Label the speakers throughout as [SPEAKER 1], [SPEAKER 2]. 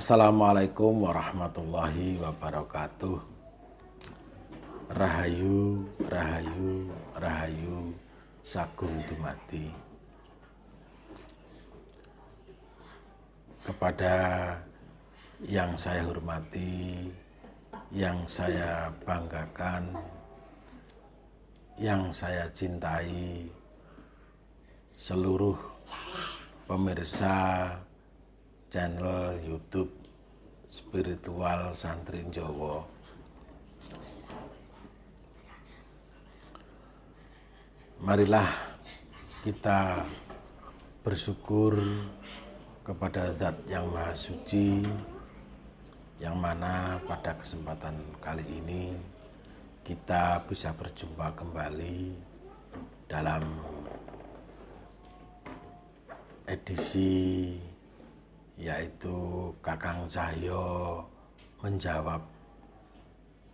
[SPEAKER 1] Assalamualaikum warahmatullahi wabarakatuh. Rahayu, rahayu, rahayu, sagung dumadi. Kepada yang saya hormati, yang saya banggakan, yang saya cintai, seluruh pemirsa channel YouTube Spiritual Santri Jawa. Marilah kita bersyukur kepada Zat yang Maha Suci, yang mana pada kesempatan kali ini kita bisa berjumpa kembali dalam edisi yaitu Kakang Cahyo menjawab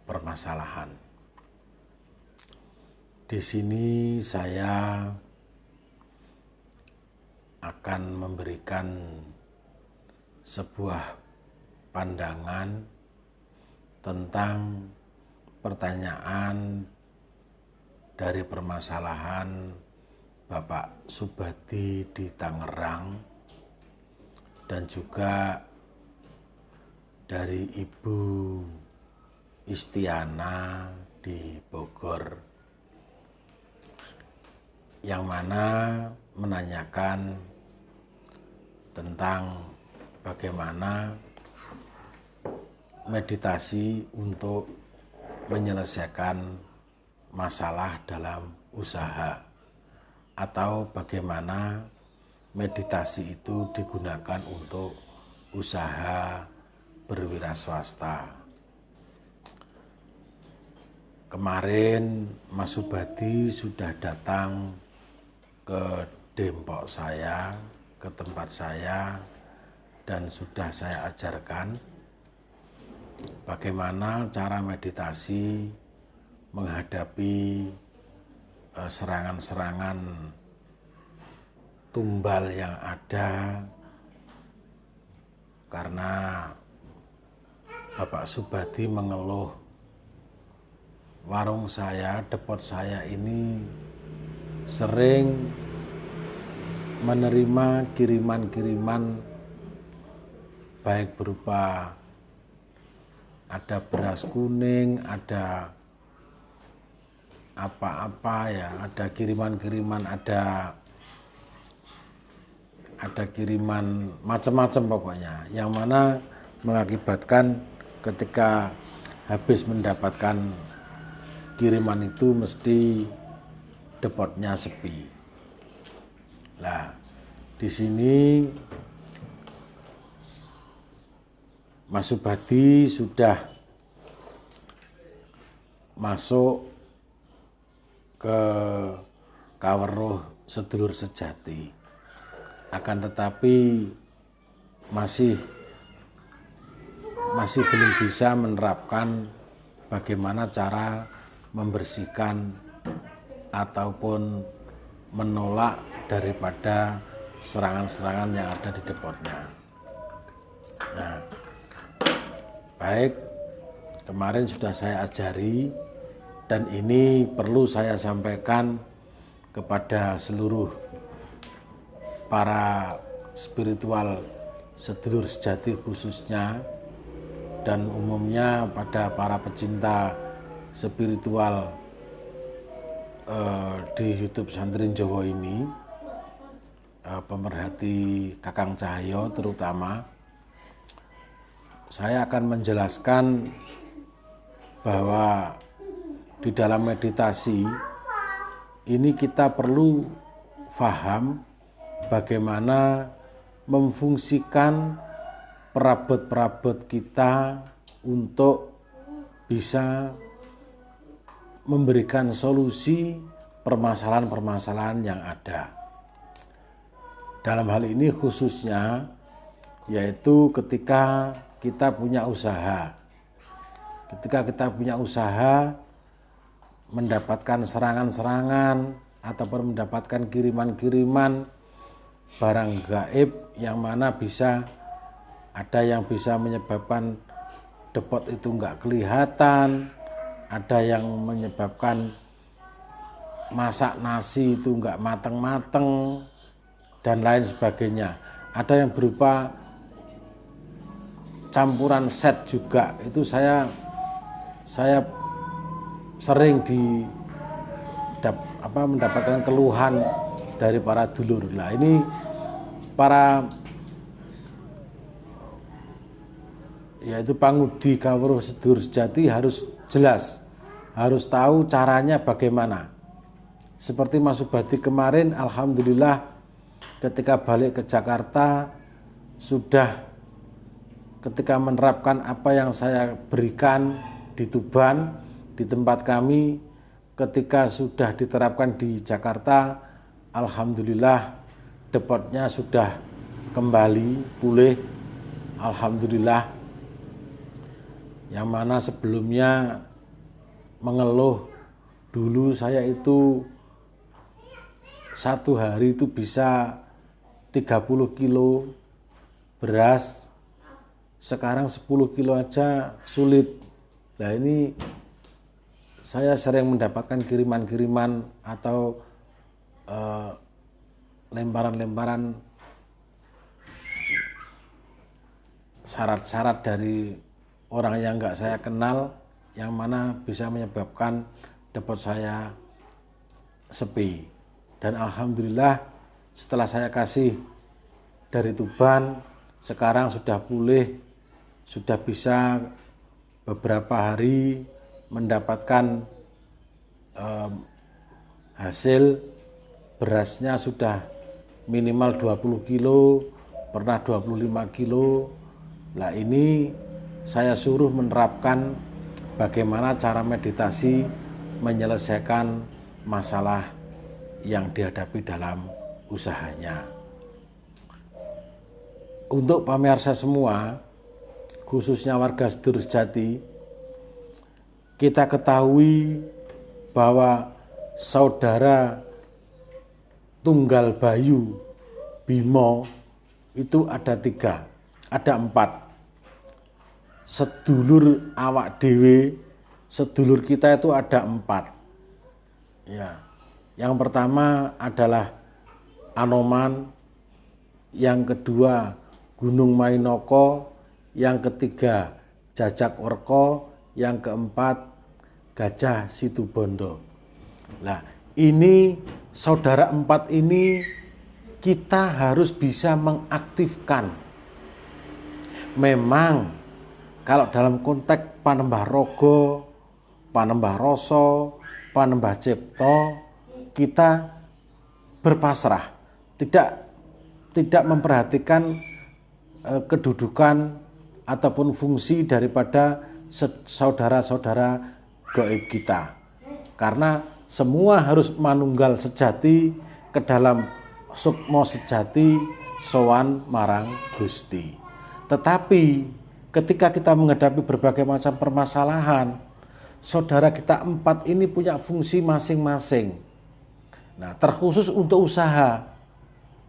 [SPEAKER 1] permasalahan. Di sini saya akan memberikan sebuah pandangan tentang pertanyaan dari permasalahan Bapak Subadi di Tangerang dan juga dari Ibu Istiana di Bogor, yang mana menanyakan tentang bagaimana meditasi untuk menyelesaikan masalah dalam usaha, atau bagaimana meditasi itu digunakan untuk usaha berwira swasta. Kemarin Mas Subadi sudah datang ke dempok saya, ke tempat saya, dan sudah saya ajarkan bagaimana cara meditasi menghadapi serangan-serangan tumbal yang ada, karena Bapak Subadi mengeluh warung saya, depot saya ini sering menerima kiriman-kiriman, baik berupa ada beras kuning, ada apa-apa ya, ada kiriman-kiriman, ada kiriman macam-macam pokoknya, yang mana mengakibatkan ketika habis mendapatkan kiriman itu mesti depotnya sepi. Nah, di sini Mas Subadi sudah masuk ke Kaweruh Sedulur Sejati. Akan tetapi masih belum bisa menerapkan bagaimana cara membersihkan ataupun menolak daripada serangan-serangan yang ada di depotnya. Nah, baik, kemarin sudah saya ajari, dan ini perlu saya sampaikan kepada seluruh para spiritual sedulur sejati khususnya, dan umumnya pada para pecinta spiritual di YouTube Santri Jawa ini, pemerhati Kakang Cahyo terutama. Saya akan menjelaskan bahwa di dalam meditasi ini kita perlu paham bagaimana memfungsikan perabot-perabot kita untuk bisa memberikan solusi permasalahan-permasalahan yang ada. Dalam hal ini khususnya yaitu ketika kita punya usaha. Ketika kita punya usaha, mendapatkan serangan-serangan ataupun mendapatkan kiriman-kiriman barang gaib yang mana bisa ada yang bisa menyebabkan depot itu nggak kelihatan, ada yang menyebabkan masak nasi itu nggak mateng-mateng, dan lain sebagainya. Ada yang berupa campuran set juga, itu saya sering mendapatkan keluhan dari para dulur. Nah, ini para yaitu pangudi kawruh sedulur sejati harus jelas, harus tahu caranya bagaimana. Seperti Mas Subadi kemarin, alhamdulillah ketika balik ke Jakarta sudah, ketika menerapkan apa yang saya berikan di Tuban, di tempat kami, ketika sudah diterapkan di Jakarta, alhamdulillah depotnya sudah kembali pulih, alhamdulillah. Yang mana sebelumnya mengeluh, dulu saya itu satu hari itu bisa 30 kilo beras, sekarang 10 kilo aja sulit. Nah, ini saya sering mendapatkan kiriman-kiriman atau lemparan-lemparan syarat-syarat dari orang yang nggak saya kenal, yang mana bisa menyebabkan depot saya sepi. Dan alhamdulillah setelah saya kasih dari Tuban, sekarang sudah pulih, sudah bisa beberapa hari mendapatkan hasil. Berasnya sudah minimal 20 kilo, pernah 25 kilo. Nah, ini saya suruh menerapkan bagaimana cara meditasi menyelesaikan masalah yang dihadapi dalam usahanya. Untuk pemirsa semua, khususnya warga sedulur sejati, kita ketahui bahwa saudara tunggal Bayu Bimo itu ada 4. Sedulur awak dewe, sedulur kita itu ada 4. Ya. Yang pertama adalah Anoman, yang kedua Gunung Mainoko, yang ketiga Jajak Werko, yang keempat Gajah Situbondo. Nah, ini saudara 4 ini kita harus bisa mengaktifkan. Memang kalau dalam konteks Panembah Rogo, Panembah Roso, Panembah Cipto, kita berpasrah, tidak memperhatikan kedudukan ataupun fungsi daripada saudara-saudara gaib kita. Karena semua harus manunggal sejati ke dalam sukmo sejati sowan marang Gusti. Tetapi ketika kita menghadapi berbagai macam permasalahan, saudara kita 4 ini punya fungsi masing-masing. Nah, terkhusus untuk usaha.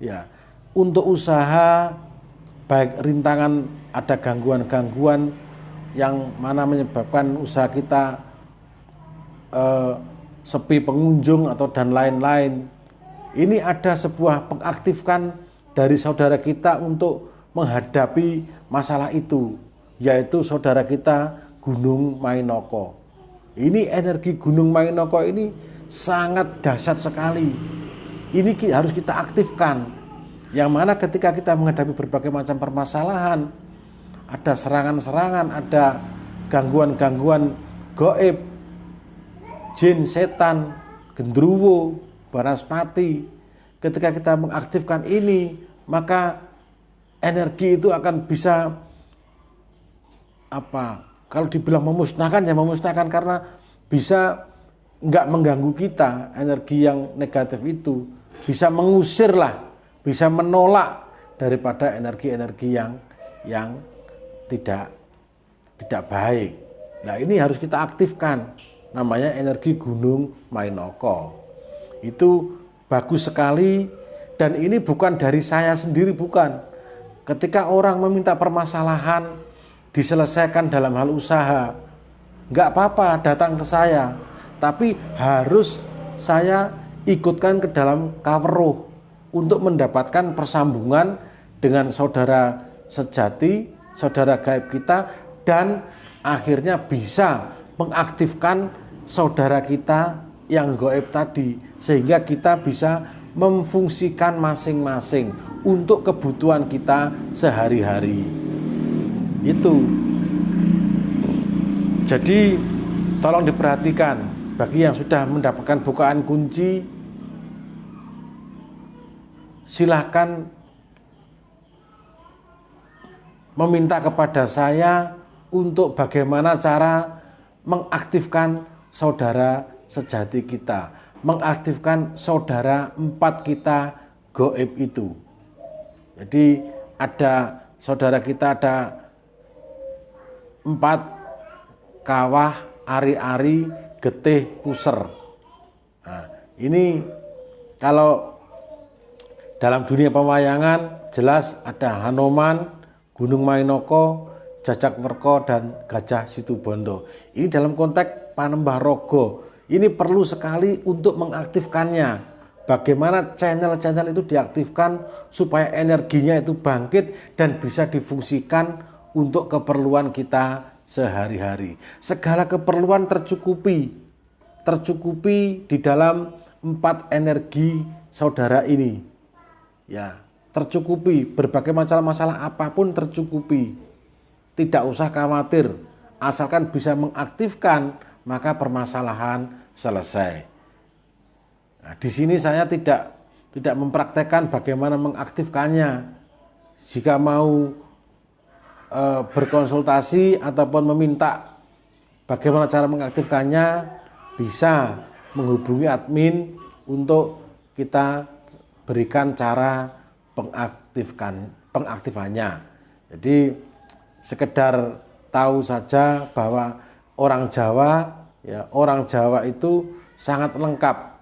[SPEAKER 1] Ya, untuk usaha baik rintangan, ada gangguan-gangguan yang mana menyebabkan usaha kita sepi pengunjung atau dan lain-lain. Ini ada sebuah pengaktifkan dari saudara kita untuk menghadapi masalah itu, yaitu saudara kita Gunung Mainoko. Ini energi Gunung Mainoko ini sangat dahsyat sekali. Ini harus kita aktifkan. Yang mana ketika kita menghadapi berbagai macam permasalahan, ada serangan-serangan, ada gangguan-gangguan gaib, jin, setan, gendruwo, banaspati. Ketika kita mengaktifkan ini, maka energi itu akan bisa kalau dibilang memusnahkan, ya memusnahkan, karena bisa nggak mengganggu kita. Energi yang negatif itu bisa mengusir lah, bisa menolak daripada energi-energi yang tidak baik. Nah, ini harus kita aktifkan, namanya energi Gunung Mainoko. Itu bagus sekali, dan ini bukan dari saya sendiri, bukan. Ketika orang meminta permasalahan diselesaikan dalam hal usaha, nggak apa-apa datang ke saya, tapi harus saya ikutkan ke dalam kawruh untuk mendapatkan persambungan dengan saudara sejati, saudara gaib kita, dan akhirnya bisa mengaktifkan saudara kita yang gaib tadi, sehingga kita bisa memfungsikan masing-masing untuk kebutuhan kita sehari-hari. Itu. Jadi tolong diperhatikan bagi yang sudah mendapatkan bukaan kunci, silahkan meminta kepada saya untuk bagaimana cara mengaktifkan saudara sejati kita, mengaktifkan saudara empat kita gaib itu. Jadi ada saudara kita ada empat, kawah, ari-ari, getih, puser. Nah, ini kalau dalam dunia pewayangan jelas ada Hanoman, Gunung Mainoko, Jajak Werko, dan Gajah Situbondo. Ini dalam konteks Panembah Rogo. Ini perlu sekali untuk mengaktifkannya. Bagaimana channel-channel itu diaktifkan supaya energinya itu bangkit dan bisa difungsikan untuk keperluan kita sehari-hari. Segala keperluan tercukupi di dalam empat energi saudara ini. Ya, tercukupi, berbagai masalah apapun tercukupi. Tidak usah khawatir, asalkan bisa mengaktifkan maka permasalahan selesai. Nah, di sini saya tidak mempraktekkan bagaimana mengaktifkannya. Jika mau berkonsultasi ataupun meminta bagaimana cara mengaktifkannya, bisa menghubungi admin untuk kita berikan cara pengaktifannya. Jadi sekedar tahu saja bahwa orang Jawa itu sangat lengkap.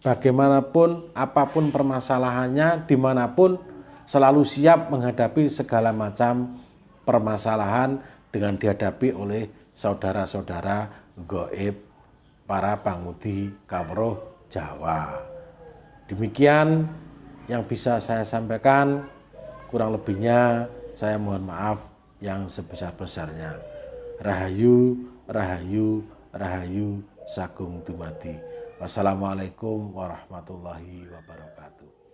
[SPEAKER 1] Bagaimanapun, apapun permasalahannya, dimanapun selalu siap menghadapi segala macam permasalahan dengan dihadapi oleh saudara-saudara gaib para pangudi kawruh Jawa. Demikian yang bisa saya sampaikan, kurang lebihnya saya mohon maaf yang sebesar-besarnya. Rahayu, rahayu, rahayu sagung dumadi. Wassalamualaikum warahmatullahi wabarakatuh.